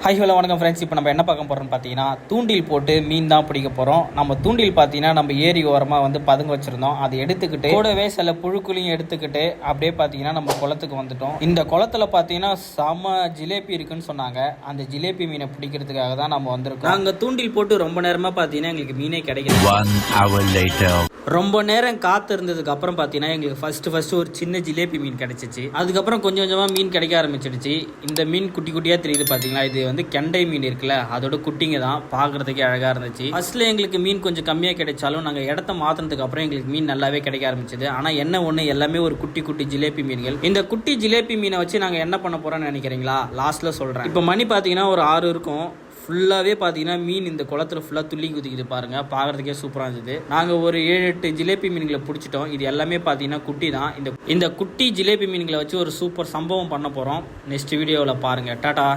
High hello வணக்கம் friends. இப்போ நம்ம என்ன பார்க்க போகிறோம்னு பார்த்தீங்கன்னா தூண்டில் போட்டு மீன் தான் பிடிக்க போகிறோம். நம்ம தூண்டில் பார்த்தீங்கன்னா நம்ம ஏரி ஓரமாக வந்து பதுங்க வச்சுருந்தோம். அதை எடுத்துக்கிட்டு கூடவே சில புழுக்குலையும் எடுத்துக்கிட்டு அப்படியே பார்த்தீங்கன்னா நம்ம குளத்துக்கு வந்துட்டோம். இந்த குளத்துல பார்த்தீங்கன்னா செம ஜிலேபி இருக்குன்னு சொன்னாங்க. அந்த ஜிலேபி மீனை பிடிக்கிறதுக்காக தான் நம்ம வந்திருக்கோம். நாங்கள் தூண்டில் போட்டு ரொம்ப நேரமாக பார்த்தீங்கன்னா எங்களுக்கு மீனே கிடைக்கல. ரொம்ப நேரம் காத்து இருந்ததுக்கு அப்புறம் பார்த்தீங்கன்னா எங்களுக்கு ஃபர்ஸ்ட் ஒரு சின்ன ஜிலேபி மீன் கிடைச்சிச்சு. அதுக்கப்புறம் கொஞ்சம் கொஞ்சமாக மீன் கிடைக்க ஆரம்பிச்சிடுச்சு. இந்த மீன் குட்டி குட்டியாக தெரியுது பார்த்தீங்களா, இது வந்து கெண்டை மீன் இருக்குல்ல, அதோட குட்டிங்க தான். பார்க்கறதுக்கே அழகாக இருந்துச்சு. ஃபர்ஸ்ட்ல எங்களுக்கு மீன் கொஞ்சம் கம்மியாக கிடைச்சாலும் நாங்கள் இடத்த மாற்றினதுக்கு அப்புறம் எங்களுக்கு மீன் நல்லாவே கிடைக்க ஆரம்பிச்சது. ஆனால் என்ன ஒன்று, எல்லாமே ஒரு குட்டி குட்டி ஜிலேபி மீன்கள். இந்த குட்டி ஜிலேபி மீனை வச்சு நாங்கள் என்ன பண்ண போகிறோம்னு நினைக்கிறீங்களா? லாஸ்ட்டில் சொல்கிறேன். இப்போ மணி பார்த்தீங்கன்னா ஒரு 6 இருக்கும். ஃபுல்லாகவே பார்த்தீங்கன்னா மீன் இந்த குளத்துல ஃபுல்லாக துள்ளி குதிக்குது பாருங்கள். பார்க்குறதுக்கே சூப்பராக இருந்தது. நாங்கள் ஒரு 7-8 ஜிலேபி மீன்களை பிடிச்சிட்டோம். இது எல்லாமே பார்த்தீங்கன்னா குட்டி தான். இந்த குட்டி ஜிலேபி மீன்களை வச்சு ஒரு சூப்பர் சம்பவம் பண்ண போகிறோம். நெக்ஸ்ட் வீடியோவில் பாருங்கள். டாடா.